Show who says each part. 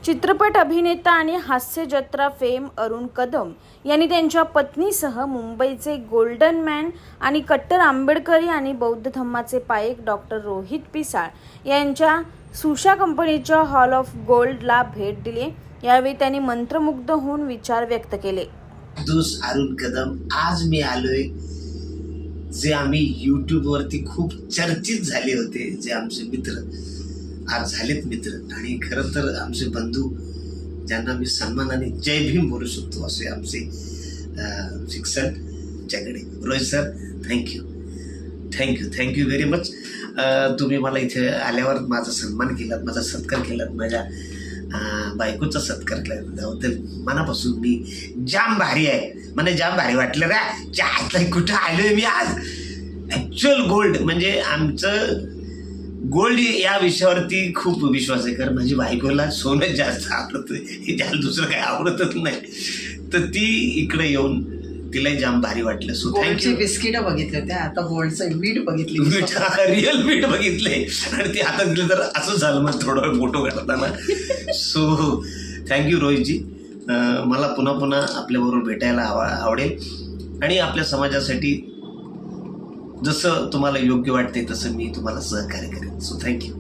Speaker 1: चित्रपट अभिनेता आणि हास्य जत्रा फेम अरुण कदम यांनी त्यांच्या पत्नीसह मुंबईचे गोल्डन मॅन आणि कट्टर आंबेडकरी आणि बौद्ध धम्माचे पायक डॉक्टर रोहित पिसाळ यांच्या सुशा कंपनीच्या हॉल ऑफ गोल्डला भेट दिली। यावेळी त्यांनी मंत्रमुग्ध होऊन विचार व्यक्त केले।
Speaker 2: दोस्त अरुण कदम, आज मी आलोय जे आम्ही YouTube वरती खूप चर्चित झाले होते, जे आमचे मित्र आज झालेत मित्र आणि खरं तर आमचे बंधू ज्यांना मी सन्मानाने जय भीम बोलू शकतो असे आमचे शिक्षण आमच्याकडे Rohit sir, thank you very much. तुम्ही मला इथे आल्यावर माझा सन्मान केलात, माझा सत्कार केलात, माझ्या बायकोचा सत्कार केला त्याबद्दल मनापासून मी जाम भारी आहे, मला जाम भारी वाटलं रे। कुठं आलोय मी आज? ॲक्च्युअल गोल्ड म्हणजे आमचं गोल्ड या विषयावरती खूप विश्वास आहे, कारण माझी बायकोला सोनं जास्त आवडतं, हे त्याला दुसरं काही आवडतच नाही, तर ती इकडे येऊन तिलाही जाम भारी वाटलं। So thank you.
Speaker 3: बिस्किट बघितले होते, आता गोल्डचं मीठ बघितली,
Speaker 2: रिअल मीठ बघितले आणि ते हातात दिलं तर असं झालं मग थोडं फोटो काढताना। सो थँक्यू रोहितजी, मला पुन्हा पुन्हा आपल्याबरोबर भेटायला आवडेल आणि आपल्या समाजासाठी जसं तुम्हाला योग्य वाटते तसं मी तुम्हाला सहकार्य करेन। So thank you.